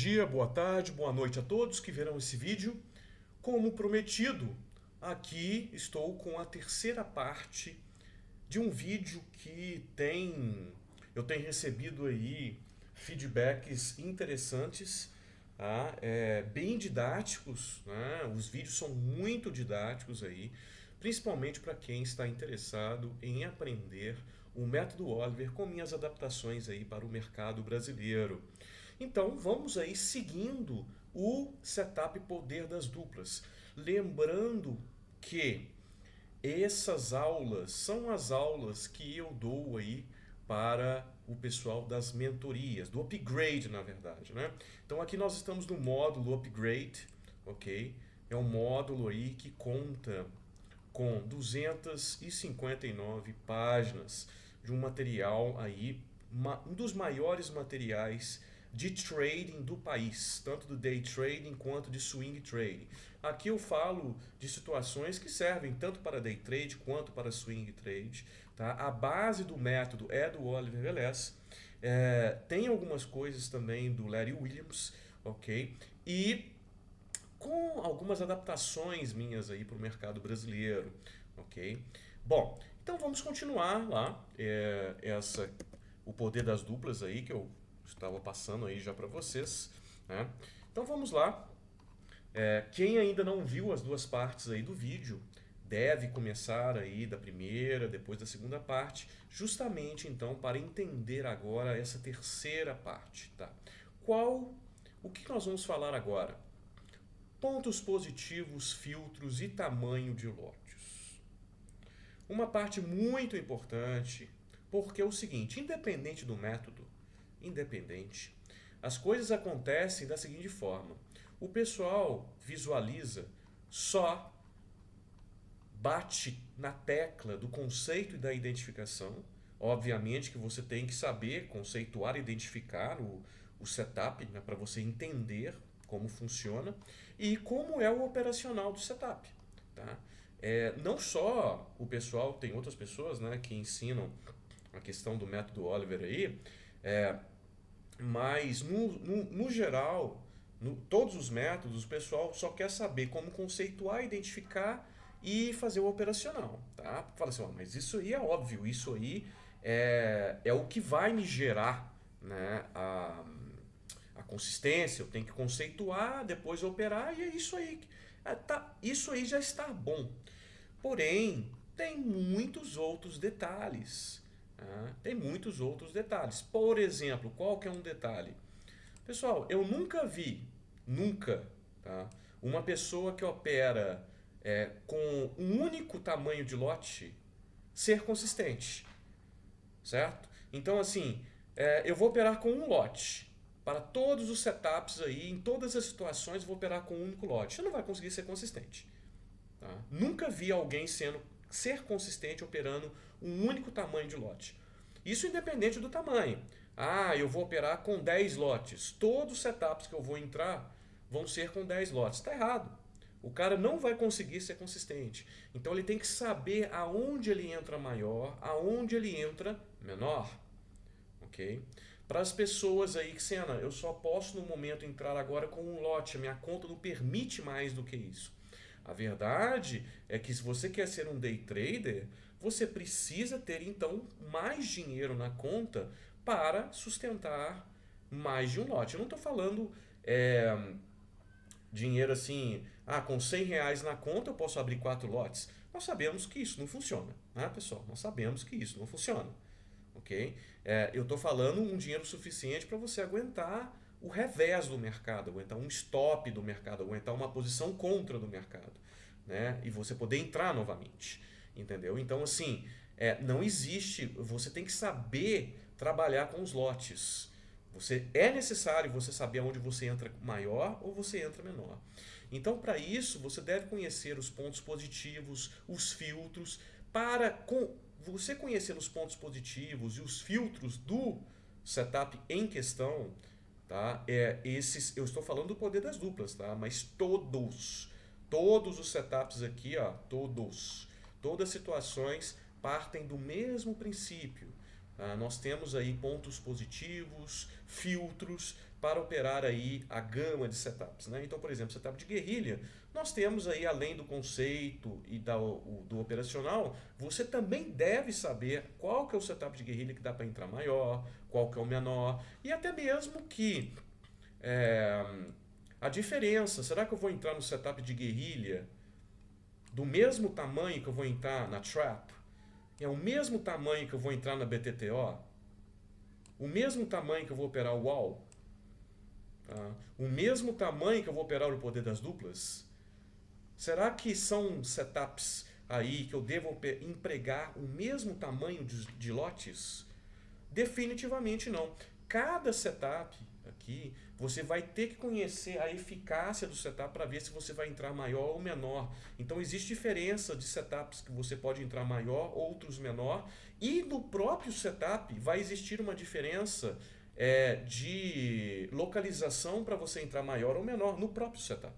Dia, boa tarde, boa noite a todos que verão esse vídeo. Como prometido, aqui estou com a terceira parte de um vídeo que eu tenho recebido aí feedbacks interessantes, tá? Bem didáticos, né? Os vídeos são muito didáticos aí, principalmente para quem está interessado em aprender o método Oliver com minhas adaptações aí para o mercado brasileiro. Então vamos aí seguindo o setup poder das duplas. Lembrando que essas aulas são as aulas que eu dou aí para o pessoal das mentorias, do upgrade, na verdade, né? Então aqui nós estamos no módulo upgrade, ok? É um módulo aí que conta com 259 páginas de um material aí, um dos maiores materiais de trading do país, tanto do day trading quanto de swing trading. Aqui eu falo de situações que servem tanto para day trade quanto para swing trade. Tá? A base do método é do Oliver Velez. Tem algumas coisas também do Larry Williams, ok? E com algumas adaptações minhas aí para o mercado brasileiro, ok? Bom, então vamos continuar lá, o poder das duplas aí que eu estava passando aí já para vocês, né? Então vamos lá. Quem ainda não viu as duas partes aí do vídeo deve começar aí da primeira, depois da segunda parte, justamente então para entender agora essa terceira parte, tá? O que nós vamos falar agora? Pontos positivos, filtros e tamanho de lotes. Uma parte muito importante, porque é o seguinte, independente do método, as coisas acontecem da seguinte forma. O pessoal visualiza, só bate na tecla do conceito e da identificação. Obviamente que você tem que saber conceituar e identificar o setup, né, para você entender como funciona e como é o operacional do setup. Tá? Não só o pessoal, tem outras pessoas, né, que ensinam a questão do método Oliver aí, mas no geral, todos os métodos, o pessoal só quer saber como conceituar, identificar e fazer o operacional. Tá? Fala assim, mas isso aí é óbvio, isso aí é o que vai me gerar, né, a consistência, eu tenho que conceituar, depois operar e é isso aí. Isso aí já está bom. Porém, tem muitos outros detalhes. Tá? Tem muitos outros detalhes. Por exemplo, qual que é um detalhe? Pessoal, eu nunca vi, nunca, tá? Uma pessoa que opera com um único tamanho de lote ser consistente, certo? Então, assim, eu vou operar com um lote. Para todos os setups aí, em todas as situações, eu vou operar com um único lote. Você não vai conseguir ser consistente. Tá? Nunca vi alguém ser consistente operando um único tamanho de lote. Isso independente do tamanho. Ah, eu vou operar com 10 lotes. Todos os setups que eu vou entrar vão ser com 10 lotes. Está errado. O cara não vai conseguir ser consistente. Então ele tem que saber aonde ele entra maior, aonde ele entra menor. Ok? Para as pessoas aí que, Senna, eu só posso no momento entrar agora com um lote, a minha conta não permite mais do que isso. A verdade é que se você quer ser um day trader, você precisa ter então mais dinheiro na conta para sustentar mais de um lote. Eu não estou falando dinheiro assim, com 100 reais na conta eu posso abrir 4 lotes. Nós sabemos que isso não funciona, né, pessoal? Nós sabemos que isso não funciona. Ok? Eu estou falando um dinheiro suficiente para você aguentar o revés do mercado, aguentar um stop do mercado, aguentar uma posição contra do mercado, né? E você poder entrar novamente, entendeu? Então, assim, não existe, você tem que saber trabalhar com os lotes. É necessário você saber onde você entra maior ou você entra menor. Então, para isso, você deve conhecer os pontos positivos, os filtros, para você conhecer os pontos positivos e os filtros do setup em questão, tá? Eu estou falando do poder das duplas, tá? Mas todos os setups aqui, ó, todas as situações partem do mesmo princípio. Nós temos aí pontos positivos, filtros, para operar aí a gama de setups, né? Então, por exemplo, setup de guerrilha, nós temos aí, além do conceito e do operacional, você também deve saber qual que é o setup de guerrilha que dá para entrar maior, qual que é o menor, e até mesmo que é, a diferença, será que eu vou entrar no setup de guerrilha do mesmo tamanho que eu vou entrar na trap? É o mesmo tamanho que eu vou entrar na BTTO? O mesmo tamanho que eu vou operar o wall? Tá? O mesmo tamanho que eu vou operar o poder das duplas? Será que são setups aí que eu devo empregar o mesmo tamanho de lotes? Definitivamente não. Cada setup aqui, você vai ter que conhecer a eficácia do setup para ver se você vai entrar maior ou menor. Então existe diferença de setups que você pode entrar maior, outros menor, e no próprio setup vai existir uma diferença de localização para você entrar maior ou menor no próprio setup.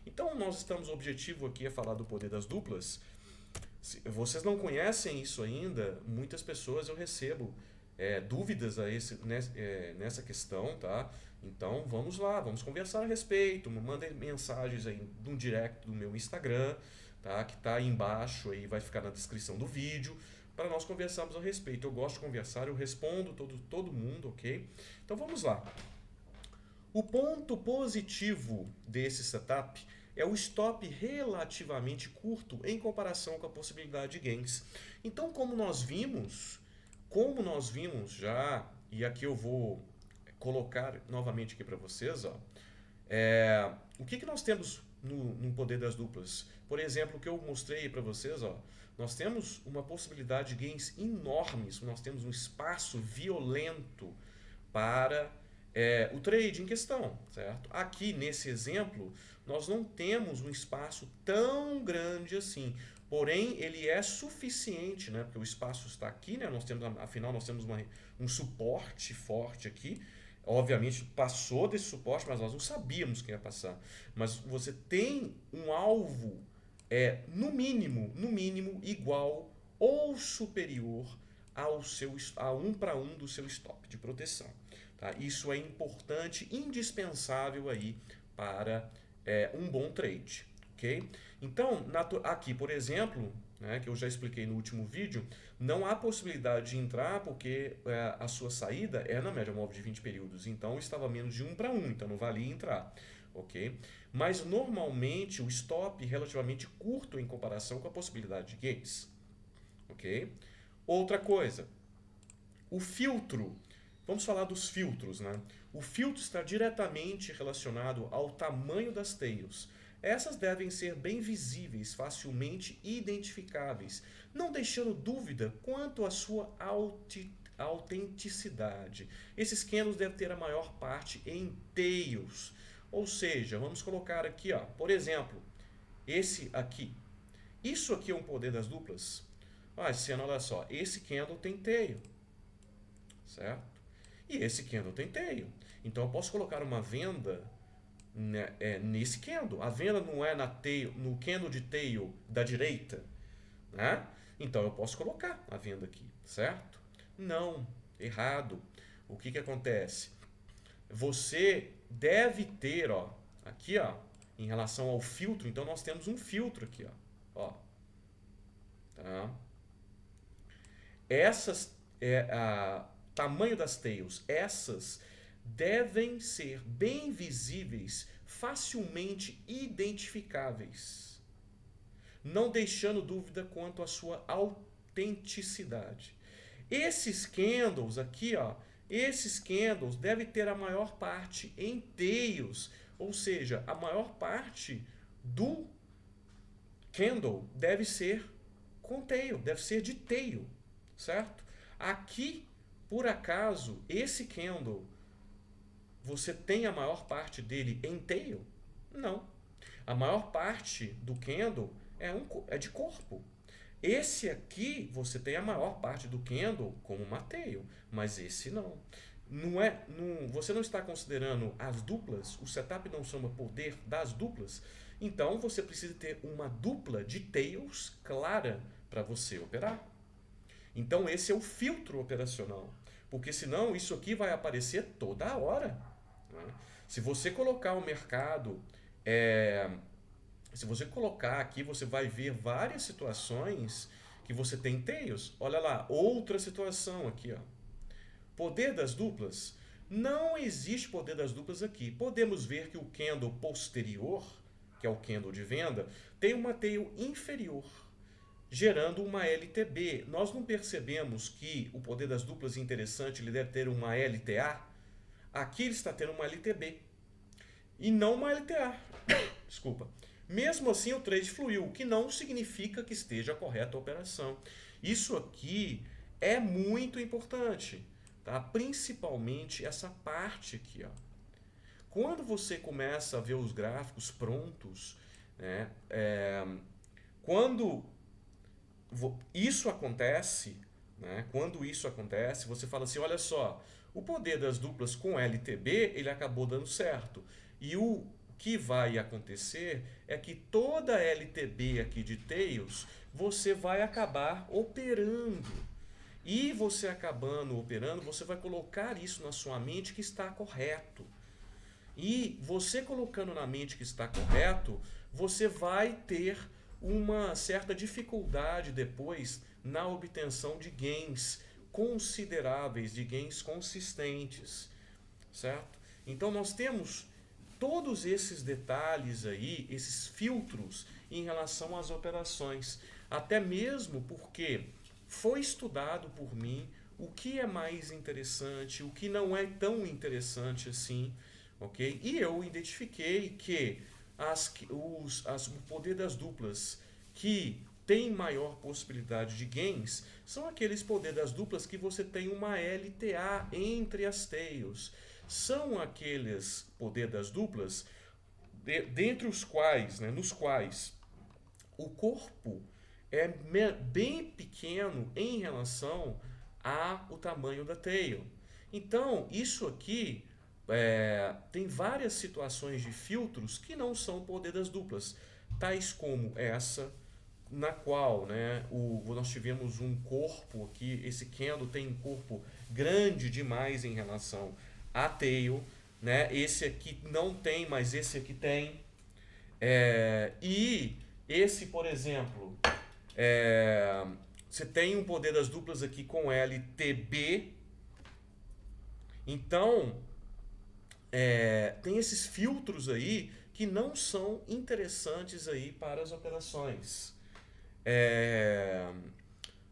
Então nós estamos, o objetivo aqui é falar do poder das duplas. Se vocês não conhecem isso ainda, muitas pessoas eu recebo dúvidas nessa questão, tá? Então vamos lá, vamos conversar a respeito. Me mandem mensagens aí no direct do meu Instagram, tá? Que tá aí embaixo, aí vai ficar na descrição do vídeo, para nós conversarmos a respeito. Eu gosto de conversar, eu respondo todo mundo, ok? Então vamos lá. O ponto positivo desse setup é o stop relativamente curto em comparação com a possibilidade de gains. Então, como nós vimos já, e aqui eu vou colocar novamente aqui para vocês, ó, o que nós temos no poder das duplas? Por exemplo, o que eu mostrei para vocês, ó, nós temos uma possibilidade de gains enormes, nós temos um espaço violento para o trade em questão, certo? Aqui nesse exemplo, nós não temos um espaço tão grande assim, porém ele é suficiente, né? Porque o espaço está aqui, né? Afinal, nós temos um suporte forte aqui. Obviamente passou desse suporte, mas nós não sabíamos que ia passar. Mas você tem um alvo no mínimo igual ou superior a 1 para 1 do seu stop de proteção. Tá? Isso é importante, indispensável aí para um bom trade. Okay? Então, aqui, por exemplo, né, que eu já expliquei no último vídeo, não há possibilidade de entrar porque a sua saída é na média móvel de 20 períodos. Então, estava menos de 1 para 1, então não valia entrar. Okay? Mas, normalmente, o stop é relativamente curto em comparação com a possibilidade de gains. Okay? Outra coisa, o filtro. Vamos falar dos filtros, né? O filtro está diretamente relacionado ao tamanho das tails. Essas devem ser bem visíveis, facilmente identificáveis, não deixando dúvida quanto à sua autenticidade. Esses candles devem ter a maior parte em tails. Ou seja, vamos colocar aqui, ó, por exemplo, esse aqui. Isso aqui é um poder das duplas? Olha só, esse candle tem tail, certo? E esse candle tem tail. Então eu posso colocar uma venda nesse candle. A venda não é no candle de tail da direita, né? Então eu posso colocar a venda aqui, certo? Não, errado. O que acontece? Você deve ter, ó, aqui, ó, em relação ao filtro. Então nós temos um filtro aqui, ó. Tá? Essas tamanho das tails, essas devem ser bem visíveis, facilmente identificáveis, não deixando dúvida quanto à sua autenticidade. Esses candles aqui, ó, esses candles devem ter a maior parte em tails, ou seja, a maior parte do candle deve ser com tail, deve ser de tail, certo? Aqui, por acaso, esse candle, você tem a maior parte dele em tail? Não. A maior parte do candle é de corpo. Esse aqui, você tem a maior parte do candle como uma tail, mas esse não. Você não está considerando as duplas, o setup não chama poder das duplas, então você precisa ter uma dupla de tails clara para você operar. Então esse é o filtro operacional, porque senão isso aqui vai aparecer toda hora. Né? Se você colocar o mercado, é, se você colocar aqui, você vai ver várias situações que você tem tails. Olha lá, outra situação aqui, ó. Poder das duplas. Não existe poder das duplas aqui. Podemos ver que o candle posterior, que é o candle de venda, tem uma tail inferior, gerando uma LTB. Nós não percebemos que o poder das duplas interessante, ele deve ter uma LTA? Aqui ele está tendo uma LTB e não uma LTA. Desculpa. Mesmo assim, o trade fluiu, o que não significa que esteja correta a operação. Isso aqui é muito importante, tá? Principalmente essa parte aqui, ó. Quando você começa a ver os gráficos prontos, né, quando isso acontece, né, quando isso acontece, você fala assim, olha só, o poder das duplas com LTB, ele acabou dando certo. E o que vai acontecer é que toda a LTB aqui de tails, você vai acabar operando. E você acabando operando, você vai colocar isso na sua mente que está correto. E você colocando na mente que está correto, você vai ter uma certa dificuldade depois na obtenção de gains consideráveis, de gains consistentes, certo? Então nós temos todos esses detalhes aí, esses filtros em relação às operações, até mesmo porque foi estudado por mim o que é mais interessante, o que não é tão interessante assim, ok? E eu identifiquei que o poder das duplas que tem maior possibilidade de gains são aqueles poder das duplas que você tem uma LTA entre as tails. São aqueles poder das duplas dentre os quais, né, nos quais o corpo é bem pequeno em relação ao tamanho da tail. Então, isso aqui tem várias situações de filtros que não são poder das duplas, tais como essa, na qual, né, nós tivemos um corpo aqui, esse candle tem um corpo grande demais em relação a tail, né? Esse aqui não tem, mas esse aqui tem. E esse, por exemplo, você tem um poder das duplas aqui com LTB. Então, tem esses filtros aí que não são interessantes aí para as operações.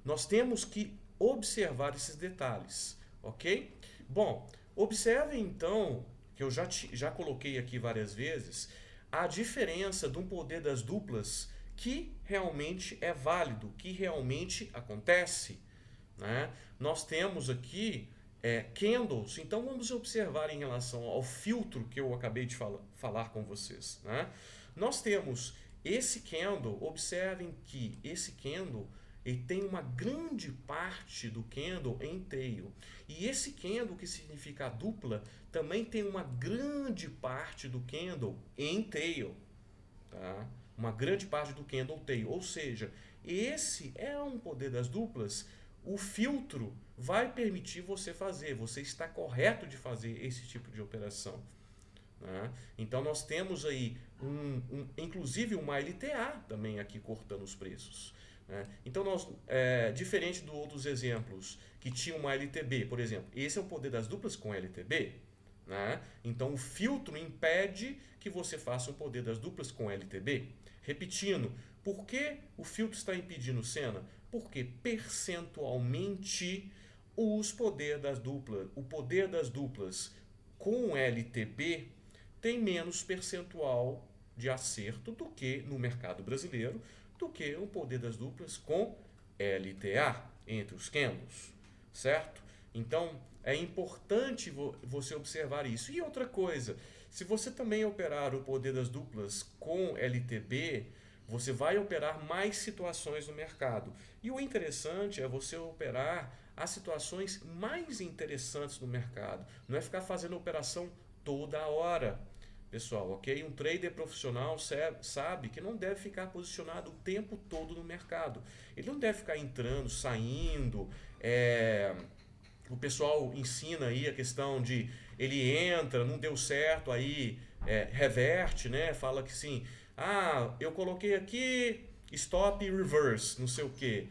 Nós temos que observar esses detalhes, ok? Bom, observe então, que eu já coloquei aqui várias vezes, a diferença de um poder das duplas que realmente é válido, que realmente acontece, né? Nós temos aqui candles, então vamos observar em relação ao filtro que eu acabei de falar com vocês, né? Nós temos esse candle, observem que esse candle ele tem uma grande parte do candle em tail. E esse candle, que significa a dupla, também tem uma grande parte do candle em tail. Tá? Uma grande parte do candle tail. Ou seja, esse é um poder das duplas. O filtro vai permitir você fazer. Você está correto de fazer esse tipo de operação. Né? Então nós temos aí inclusive uma LTA também aqui cortando os preços. Né? Então diferente dos outros exemplos que tinham uma LTB, por exemplo, esse é o poder das duplas com LTB. Né? Então o filtro impede que você faça um poder das duplas com LTB. Repetindo, por que o filtro está impedindo, Senna? Porque percentualmente o poder das duplas com LTB tem menos percentual de acerto do que no mercado brasileiro, do que o poder das duplas com LTA entre os candles, certo? Então é importante você observar isso. E outra coisa, se você também operar o poder das duplas com LTB, você vai operar mais situações no mercado. E o interessante é você operar as situações mais interessantes no mercado. Não é ficar fazendo operação toda hora. Pessoal, ok? Um trader profissional sabe que não deve ficar posicionado o tempo todo no mercado. Ele não deve ficar entrando, saindo. O pessoal ensina aí a questão de ele entra, não deu certo, aí reverte, né? Fala que sim, eu coloquei aqui stop e reverse, não sei o quê.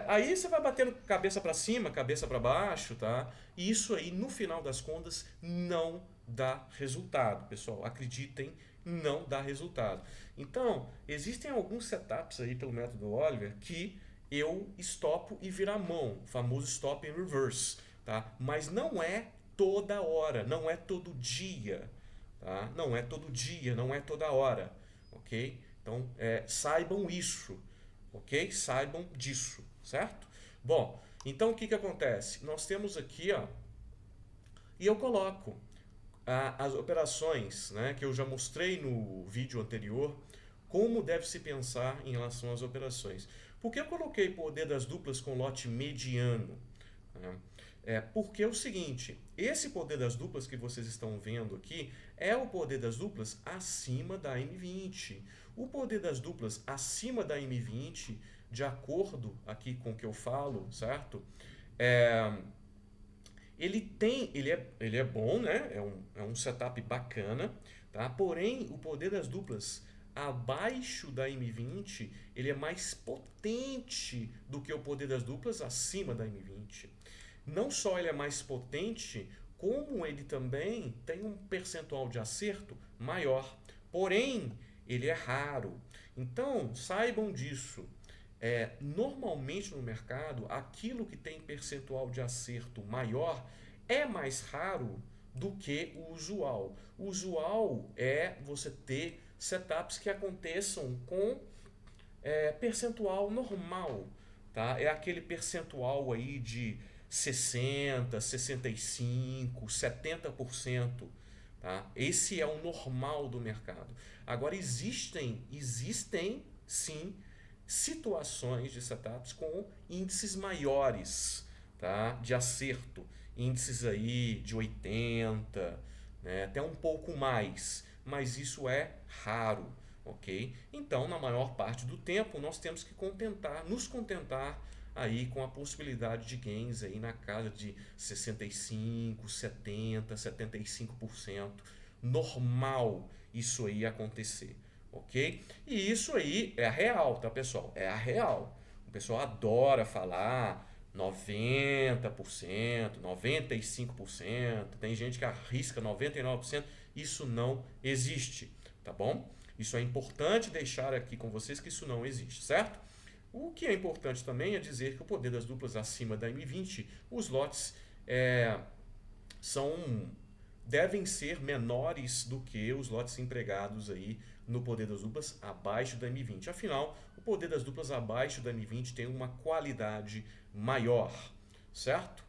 Aí você vai batendo cabeça para cima, cabeça para baixo, tá? E isso aí, no final das contas, não dá resultado, pessoal. Acreditem, não dá resultado. Então, existem alguns setups aí pelo método Oliver que eu estopo e viro a mão, o famoso stop and reverse, tá? Mas não é toda hora, não é todo dia, tá? Não é todo dia, não é toda hora, ok? Então, saibam isso, ok? Saibam disso, certo? Bom, então o que que acontece? Nós temos aqui, ó, e eu coloco as operações, né, que eu já mostrei no vídeo anterior, como deve se pensar em relação às operações. Por que eu coloquei poder das duplas com lote mediano? Né? Porque é o seguinte, esse poder das duplas que vocês estão vendo aqui é o poder das duplas acima da M20. O poder das duplas acima da M20, de acordo aqui com o que eu falo, certo? É, ele é bom, né? É um setup bacana, tá? Porém, o poder das duplas abaixo da M20, ele é mais potente do que o poder das duplas acima da M20. Não só ele é mais potente, como ele também tem um percentual de acerto maior. Porém, ele é raro. Então, saibam disso. Normalmente no mercado, aquilo que tem percentual de acerto maior é mais raro do que o usual. O usual é você ter setups que aconteçam com percentual normal, tá? É aquele percentual aí de 60, 65, 70%, tá? Esse é o normal do mercado. Agora existem sim situações de setups com índices maiores, tá? De acerto, índices aí de 80, né? Até um pouco mais, mas isso é raro, ok? Então, na maior parte do tempo, nós temos que nos contentar aí com a possibilidade de gains aí na casa de 65, 70, 75%. Normal isso aí acontecer, ok? E isso aí é a real, tá, pessoal? É a real. O pessoal adora falar 90%, 95%, tem gente que arrisca 99%. Isso não existe, tá bom? Isso é importante deixar aqui com vocês que isso não existe, certo? O que é importante também é dizer que o poder das duplas acima da M20, os lotes são devem ser menores do que os lotes empregados aí no poder das duplas abaixo da M20. Afinal, o poder das duplas abaixo da M20 tem uma qualidade maior, certo?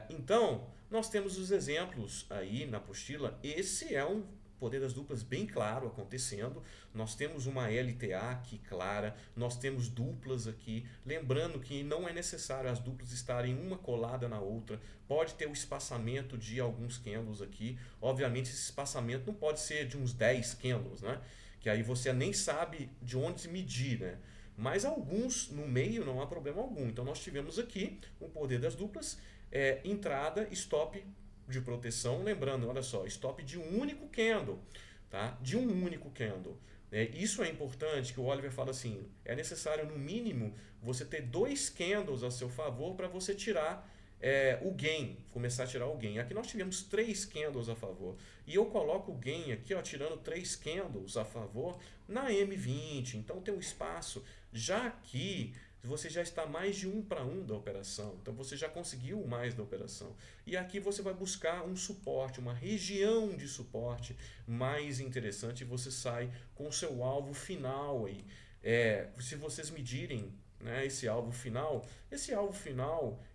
Então, nós temos os exemplos aí na apostila. Esse é um poder das duplas bem claro acontecendo. Nós temos uma LTA aqui clara, nós temos duplas aqui. Lembrando que não é necessário as duplas estarem uma colada na outra. Pode ter o espaçamento de alguns candles aqui. Obviamente, esse espaçamento não pode ser de uns 10 candles, né? Que aí você nem sabe de onde medir, né? Mas alguns no meio não há problema algum. Então nós tivemos aqui o poder das duplas, entrada, stop de proteção, lembrando, olha só, stop de um único candle, tá? De um único candle. Isso é importante, que o Oliver fala assim, é necessário no mínimo você ter 2 candles a seu favor para você tirar o gain, começar a tirar o gain. Aqui nós tivemos 3 candles a favor. E eu coloco o gain aqui, ó, tirando 3 candles a favor na M20. Então tem um espaço. Já aqui, você já está mais de 1 para 1 da operação. Então você já conseguiu mais da operação. E aqui você vai buscar um suporte, uma região de suporte mais interessante e você sai com o seu alvo final aí. Se vocês medirem, né, esse alvo final,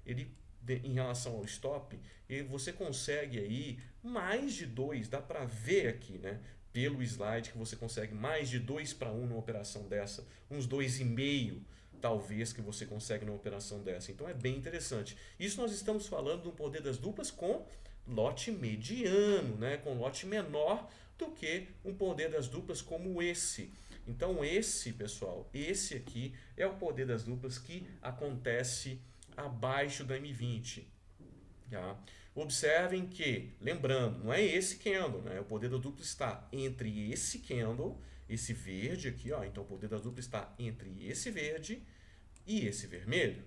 ele em relação ao stop, e você consegue aí mais de 2, dá para ver aqui, né? Pelo slide que você consegue mais de 2 para 1 numa operação dessa, uns 2,5 talvez que você consegue numa operação dessa. Então é bem interessante. Isso nós estamos falando do poder das duplas com lote mediano, né? Com lote menor do que um poder das duplas como esse. Então esse, pessoal, esse aqui é o poder das duplas que acontece abaixo da M20. Tá? Observem que, lembrando, não é esse candle, né? O poder da dupla está entre esse candle, esse verde aqui, ó. Então o poder da dupla está entre esse verde e esse vermelho,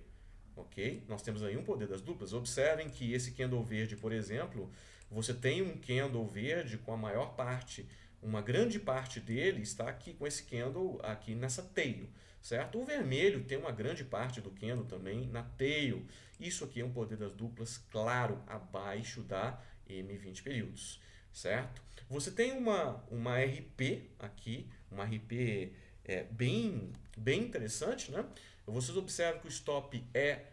ok? Nós temos aí um poder das duplas. Observem que esse candle verde, por exemplo, você tem um candle verde com a maior parte, uma grande parte dele está aqui com esse candle aqui nessa tail, certo? O vermelho tem uma grande parte do candle também na tail. Isso aqui é um poder das duplas, claro, abaixo da M20 períodos, certo? Você tem uma RP aqui, uma RP bem interessante, né? Vocês observam que o stop é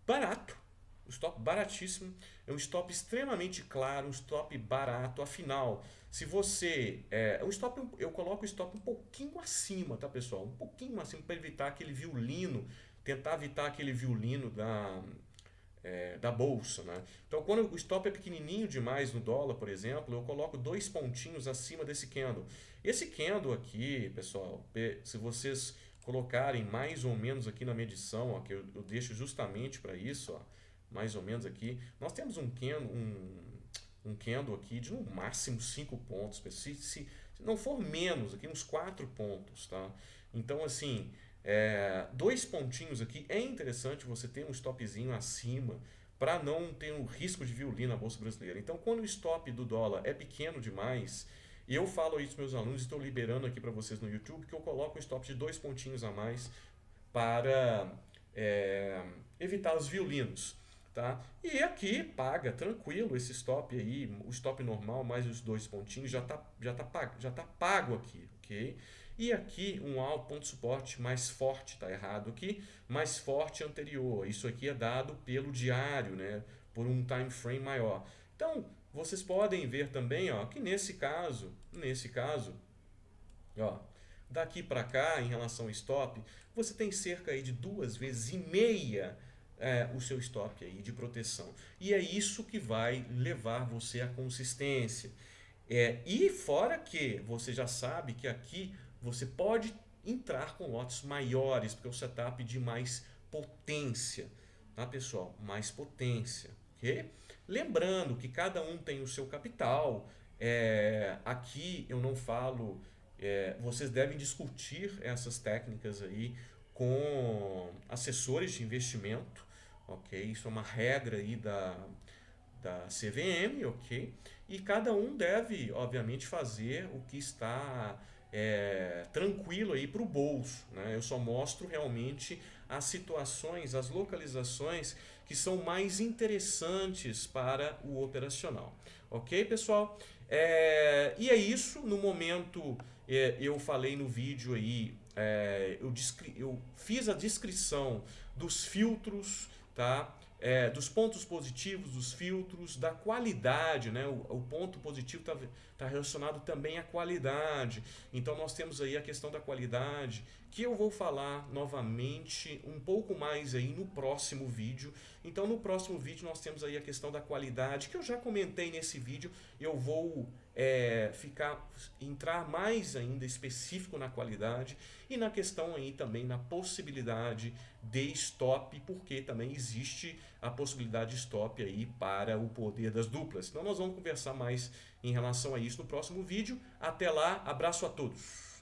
barato, um stop baratíssimo, é um stop extremamente claro, um stop barato. Afinal, se você um stop, eu coloco o stop um pouquinho acima, tá, pessoal? Um pouquinho acima para evitar aquele violino, tentar evitar aquele violino da bolsa, né? Então, quando o stop é pequenininho demais no dólar, por exemplo, eu coloco 2 pontinhos acima desse candle. Esse candle aqui, pessoal, se vocês colocarem mais ou menos aqui na medição, ó, que eu deixo justamente para isso, ó, mais ou menos aqui, nós temos um candle aqui de no máximo 5 pontos, se não for menos, aqui uns 4 pontos, tá? Então, assim, 2 pontinhos aqui, é interessante você ter um stopzinho acima para não ter um risco de violino na Bolsa Brasileira. Então, quando o stop do dólar é pequeno demais, eu falo isso para meus alunos, estou liberando aqui para vocês no YouTube, que eu coloco um stop de 2 pontinhos a mais para evitar os violinos. Tá? E aqui paga tranquilo esse stop aí, o stop normal mais os 2 pontinhos já tá pago aqui, ok? E aqui um alto ponto de suporte mais forte, tá errado aqui, mais forte anterior. Isso aqui é dado pelo diário, né? Por um time frame maior. Então vocês podem ver também, ó, que nesse caso, ó, daqui para cá em relação ao stop, você tem cerca aí de 2,5 vezes o seu stop aí de proteção. E é isso que vai levar você à consistência. E fora que você já sabe que aqui você pode entrar com lotes maiores, porque é o setup de mais potência, tá, pessoal? Mais potência, ok? Lembrando que cada um tem o seu capital. Aqui eu não falo, vocês devem discutir essas técnicas aí com assessores de investimento, ok? Isso é uma regra aí da CVM, ok? E cada um deve, obviamente, fazer o que está tranquilo aí para o bolso, né? Eu só mostro realmente as situações, as localizações que são mais interessantes para o operacional, ok, pessoal? E é isso. No momento, eu falei no vídeo aí, eu fiz a descrição dos filtros, tá? Dos pontos positivos dos filtros, da qualidade, né? O ponto positivo tá relacionado também à qualidade. Então nós temos aí a questão da qualidade, que eu vou falar novamente um pouco mais aí no próximo vídeo. Então no próximo vídeo nós temos aí a questão da qualidade, que eu já comentei nesse vídeo. Eu vou entrar mais ainda específico na qualidade e na questão aí também na possibilidade de stop, porque também existe a possibilidade de stop aí para o poder das duplas. Então nós vamos conversar mais em relação a isso no próximo vídeo. Até lá, abraço a todos!